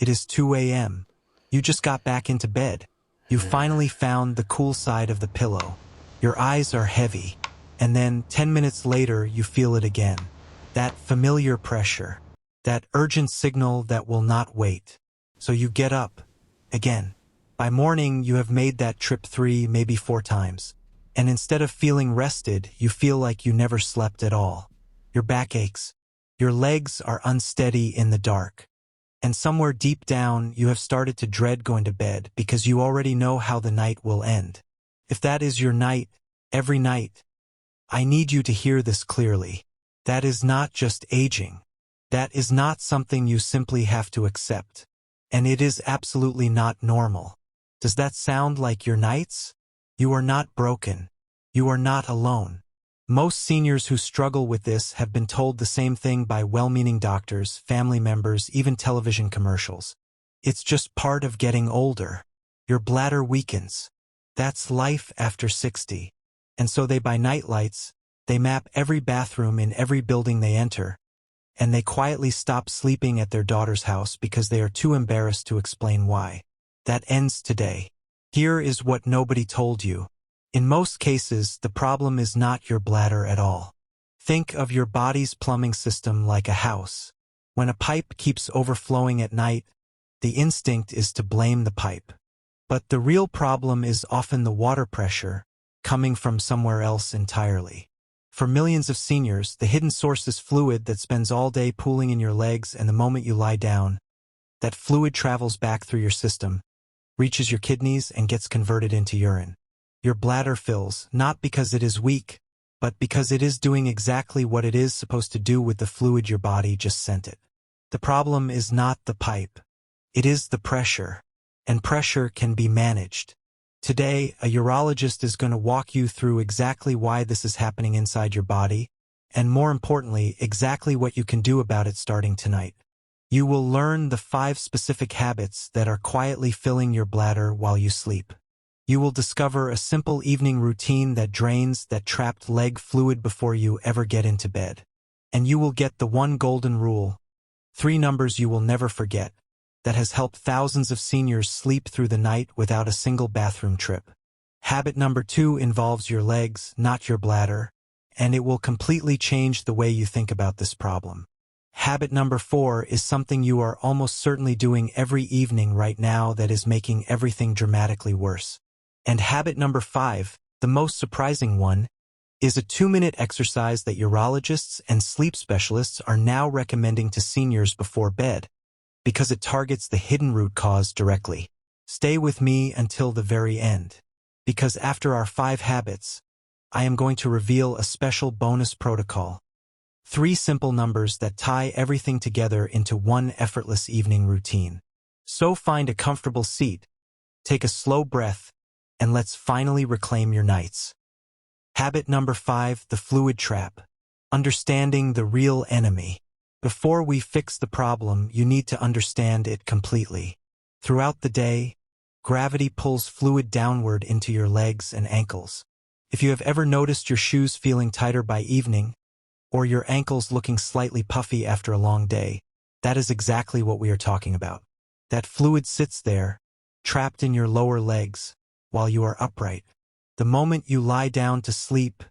It is 2 a.m. You just got back into bed. You finally found the cool side of the pillow. Your eyes are heavy, and then 10 minutes later you feel it again. That familiar pressure. That urgent signal that will not wait. So you get up. Again. By morning you have made that trip 3, maybe 4 times. And instead of feeling rested, you feel like you never slept at all. Your back aches. Your legs are unsteady in the dark. And somewhere deep down, you have started to dread going to bed because you already know how the night will end. If that is your night, every night, I need you to hear this clearly. That is not just aging. That is not something you simply have to accept. And it is absolutely not normal. Does that sound like your nights? You are not broken. You are not alone. Most seniors who struggle with this have been told the same thing by well-meaning doctors, family members, even television commercials. It's just part of getting older. Your bladder weakens. That's life after 60. And so they buy nightlights, they map every bathroom in every building they enter, and they quietly stop sleeping at their daughter's house because they are too embarrassed to explain why. That ends today. Here is what nobody told you. In most cases, the problem is not your bladder at all. Think of your body's plumbing system like a house. When a pipe keeps overflowing at night, the instinct is to blame the pipe. But the real problem is often the water pressure, coming from somewhere else entirely. For millions of seniors, the hidden source is fluid that spends all day pooling in your legs, and the moment you lie down, that fluid travels back through your system, reaches your kidneys, and gets converted into urine. Your bladder fills, not because it is weak, but because it is doing exactly what it is supposed to do with the fluid your body just sent it. The problem is not the pipe. It is the pressure. And pressure can be managed. Today, a urologist is going to walk you through exactly why this is happening inside your body, and more importantly, exactly what you can do about it starting tonight. You will learn the 5 specific habits that are quietly filling your bladder while you sleep. You will discover a simple evening routine that drains that trapped leg fluid before you ever get into bed. And you will get the 1 golden rule, 3 numbers you will never forget, that has helped thousands of seniors sleep through the night without a single bathroom trip. Habit number 2 involves your legs, not your bladder, and it will completely change the way you think about this problem. Habit number 4 is something you are almost certainly doing every evening right now that is making everything dramatically worse. And habit number 5, the most surprising one, is a 2-minute exercise that urologists and sleep specialists are now recommending to seniors before bed, because it targets the hidden root cause directly. Stay with me until the very end, because after our 5 habits, I am going to reveal a special bonus protocol. 3 simple numbers that tie everything together into one effortless evening routine. So find a comfortable seat, take a slow breath, and let's finally reclaim your nights. Habit number 5, the fluid trap. Understanding the real enemy. Before we fix the problem, you need to understand it completely. Throughout the day, gravity pulls fluid downward into your legs and ankles. If you have ever noticed your shoes feeling tighter by evening, or your ankles looking slightly puffy after a long day, that is exactly what we are talking about. That fluid sits there, trapped in your lower legs, while you are upright. The moment you lie down to sleep,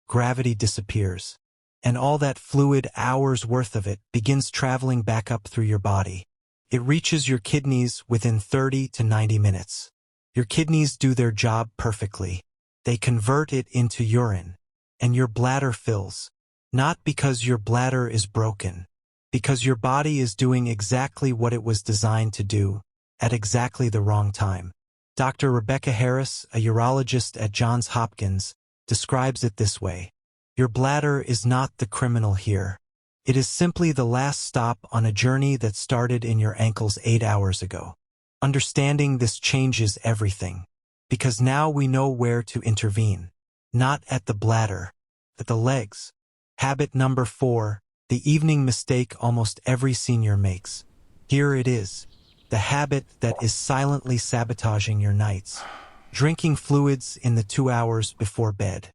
gravity disappears, and all that fluid, hours worth of it, begins traveling back up through your body. It reaches your kidneys within 30 to 90 minutes. Your kidneys do their job perfectly. They convert it into urine, and your bladder fills. Not because your bladder is broken, because your body is doing exactly what it was designed to do, at exactly the wrong time. Dr. Rebecca Harris, a urologist at Johns Hopkins, describes it this way. Your bladder is not the criminal here. It is simply the last stop on a journey that started in your ankles 8 hours ago. Understanding this changes everything, because now we know where to intervene. Not at the bladder, at the legs. Habit number 4, the evening mistake almost every senior makes. Here it is. The habit that is silently sabotaging your nights. Drinking fluids in the 2 hours before bed.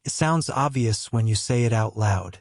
It sounds obvious when you say it out loud,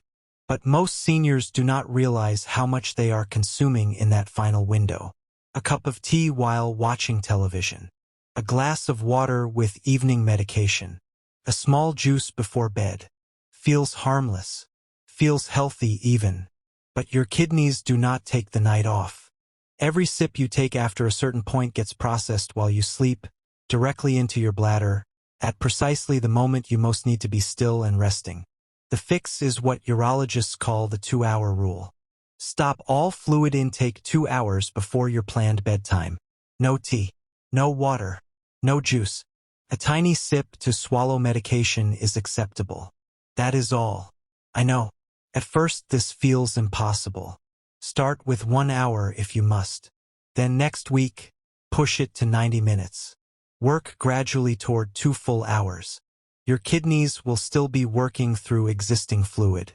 but most seniors do not realize how much they are consuming in that final window. A cup of tea while watching television. A glass of water with evening medication. A small juice before bed. Feels harmless. Feels healthy even. But your kidneys do not take the night off. Every sip you take after a certain point gets processed while you sleep, directly into your bladder, at precisely the moment you most need to be still and resting. The fix is what urologists call the 2-hour rule. Stop all fluid intake 2 hours before your planned bedtime. No tea. No water. No juice. A tiny sip to swallow medication is acceptable. That is all. I know. At first this feels impossible. Start with 1 hour if you must. Then next week, push it to 90 minutes. Work gradually toward 2 full hours. Your kidneys will still be working through existing fluid,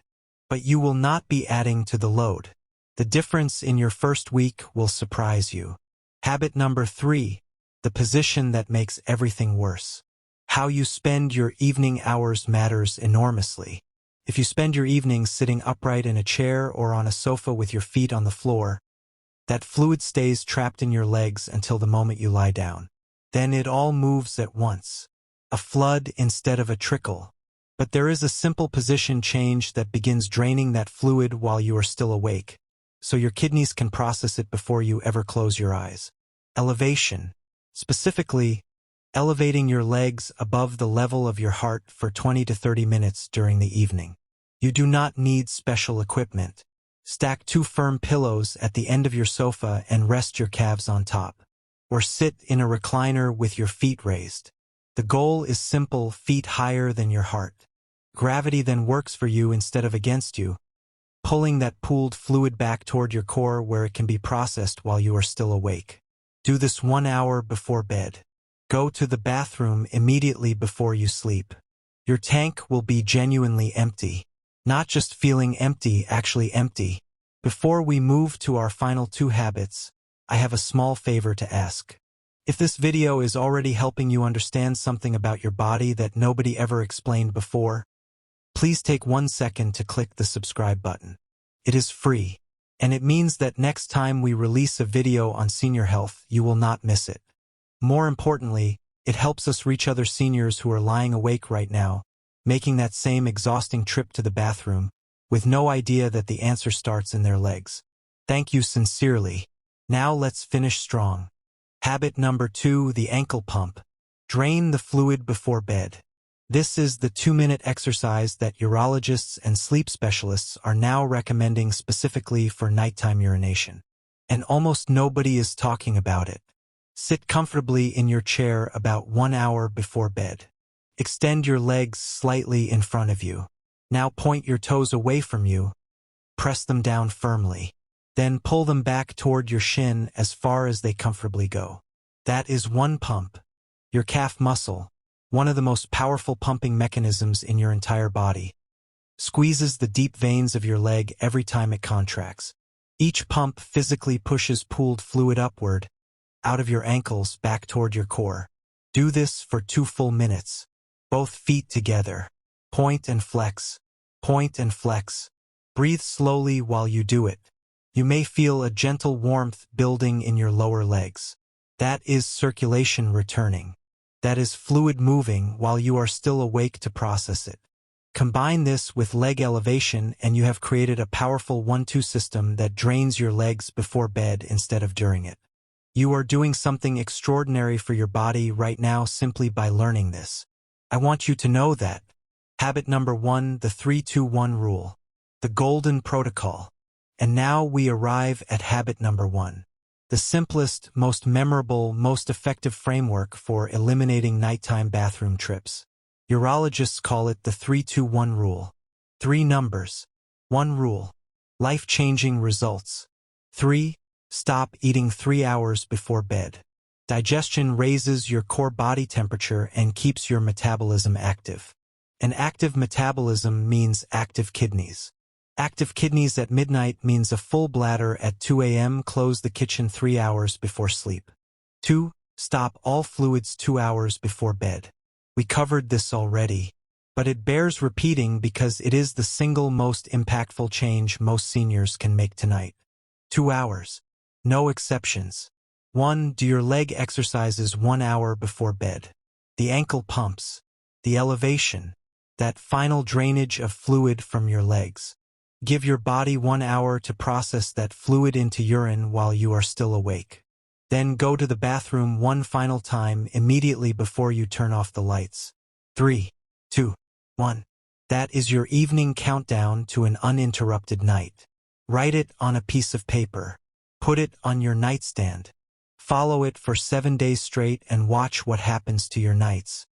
but you will not be adding to the load. The difference in your first week will surprise you. Habit number 3, the position that makes everything worse. How you spend your evening hours matters enormously. If you spend your evenings sitting upright in a chair or on a sofa with your feet on the floor, that fluid stays trapped in your legs until the moment you lie down. Then it all moves at once. A flood instead of a trickle. But there is a simple position change that begins draining that fluid while you are still awake, so your kidneys can process it before you ever close your eyes. Elevation. Specifically, elevating your legs above the level of your heart for 20 to 30 minutes during the evening. You do not need special equipment. Stack 2 firm pillows at the end of your sofa and rest your calves on top. Or sit in a recliner with your feet raised. The goal is simple: feet higher than your heart. Gravity then works for you instead of against you, pulling that pooled fluid back toward your core where it can be processed while you are still awake. Do this 1 hour before bed. Go to the bathroom immediately before you sleep. Your tank will be genuinely empty. Not just feeling empty, actually empty. Before we move to our final 2 habits, I have a small favor to ask. If this video is already helping you understand something about your body that nobody ever explained before, please take 1 second to click the subscribe button. It is free, and it means that next time we release a video on senior health, you will not miss it. More importantly, it helps us reach other seniors who are lying awake right now, making that same exhausting trip to the bathroom, with no idea that the answer starts in their legs. Thank you sincerely. Now let's finish strong. Habit number 2, the ankle pump. Drain the fluid before bed. This is the 2-minute exercise that urologists and sleep specialists are now recommending specifically for nighttime urination. And almost nobody is talking about it. Sit comfortably in your chair about 1 hour before bed. Extend your legs slightly in front of you. Now point your toes away from you. Press them down firmly. Then pull them back toward your shin as far as they comfortably go. That is 1 pump. Your calf muscle, one of the most powerful pumping mechanisms in your entire body, squeezes the deep veins of your leg every time it contracts. Each pump physically pushes pooled fluid upward, out of your ankles back toward your core. Do this for 2 full minutes. Both feet together. Point and flex. Point and flex. Breathe slowly while you do it. You may feel a gentle warmth building in your lower legs. That is circulation returning. That is fluid moving while you are still awake to process it. Combine this with leg elevation and you have created a powerful 1-2 system that drains your legs before bed instead of during it. You are doing something extraordinary for your body right now simply by learning this. I want you to know that. Habit number 1, the 3-2-1 rule. The golden protocol. And now we arrive at habit number 1. The simplest, most memorable, most effective framework for eliminating nighttime bathroom trips. Urologists call it the 3-2-1 rule. 3 numbers. 1 rule. Life-changing results. 3. Stop eating 3 hours before bed. Digestion raises your core body temperature and keeps your metabolism active. An active metabolism means active kidneys. Active kidneys at midnight means a full bladder at 2 a.m. Close the kitchen 3 hours before sleep. 2. Stop all fluids 2 hours before bed. We covered this already, but it bears repeating because it is the single most impactful change most seniors can make tonight. 2 hours. No exceptions. 1. Do your leg exercises 1 hour before bed. The ankle pumps, the elevation, that final drainage of fluid from your legs. Give your body 1 hour to process that fluid into urine while you are still awake. Then go to the bathroom one final time immediately before you turn off the lights. 3, 2, 1. That is your evening countdown to an uninterrupted night. Write it on a piece of paper. Put it on your nightstand. Follow it for 7 days straight and watch what happens to your nights.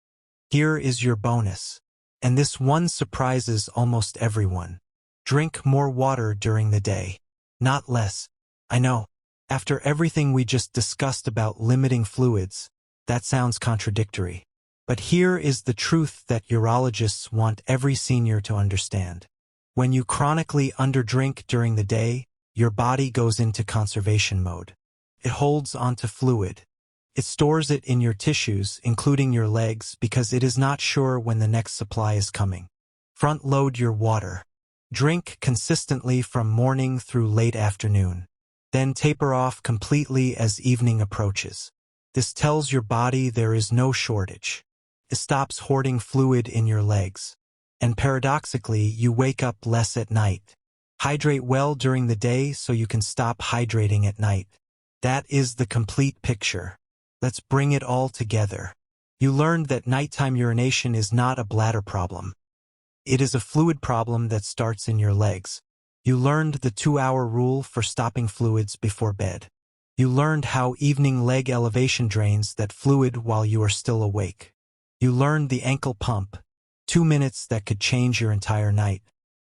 Here is your bonus. And this one surprises almost everyone. Drink more water during the day. Not less. I know. After everything we just discussed about limiting fluids, that sounds contradictory. But here is the truth that urologists want every senior to understand. When you chronically underdrink during the day, your body goes into conservation mode. It holds onto fluid. It stores it in your tissues, including your legs, because it is not sure when the next supply is coming. Front-load your water. Drink consistently from morning through late afternoon. Then taper off completely as evening approaches. This tells your body there is no shortage. It stops hoarding fluid in your legs. And paradoxically, you wake up less at night. Hydrate well during the day so you can stop hydrating at night. That is the complete picture. Let's bring it all together. You learned that nighttime urination is not a bladder problem. It is a fluid problem that starts in your legs. You learned the 2-hour rule for stopping fluids before bed. You learned how evening leg elevation drains that fluid while you are still awake. You learned the ankle pump, 2 minutes that could change your entire night.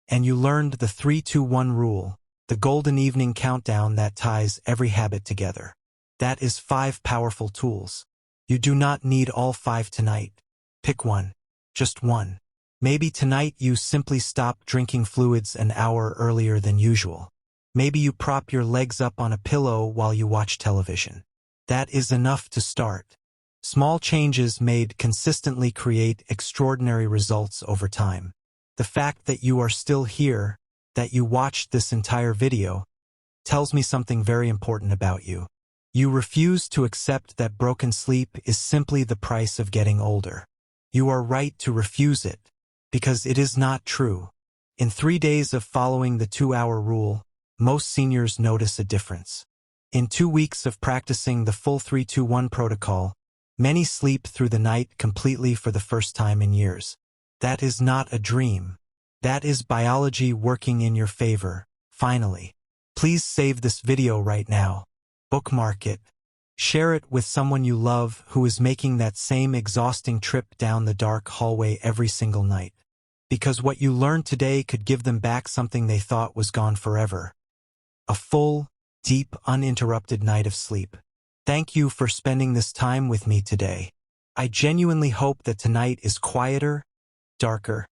And you learned the 3-2-1 rule, the golden evening countdown that ties every habit together. That is 5 powerful tools. You do not need all 5 tonight. Pick one. Just one. Maybe tonight you simply stop drinking fluids an hour earlier than usual. Maybe you prop your legs up on a pillow while you watch television. That is enough to start. Small changes made consistently create extraordinary results over time. The fact that you are still here, that you watched this entire video, tells me something very important about you. You refuse to accept that broken sleep is simply the price of getting older. You are right to refuse it, because it is not true. In 3 days of following the 2-hour rule, most seniors notice a difference. In 2 weeks of practicing the full 3-2-1 protocol, many sleep through the night completely for the first time in years. That is not a dream. That is biology working in your favor, finally. Please save this video right now. Bookmark it. Share it with someone you love who is making that same exhausting trip down the dark hallway every single night. Because what you learned today could give them back something they thought was gone forever. A full, deep, uninterrupted night of sleep. Thank you for spending this time with me today. I genuinely hope that tonight is quieter, darker,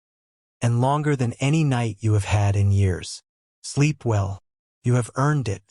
and longer than any night you have had in years. Sleep well. You have earned it.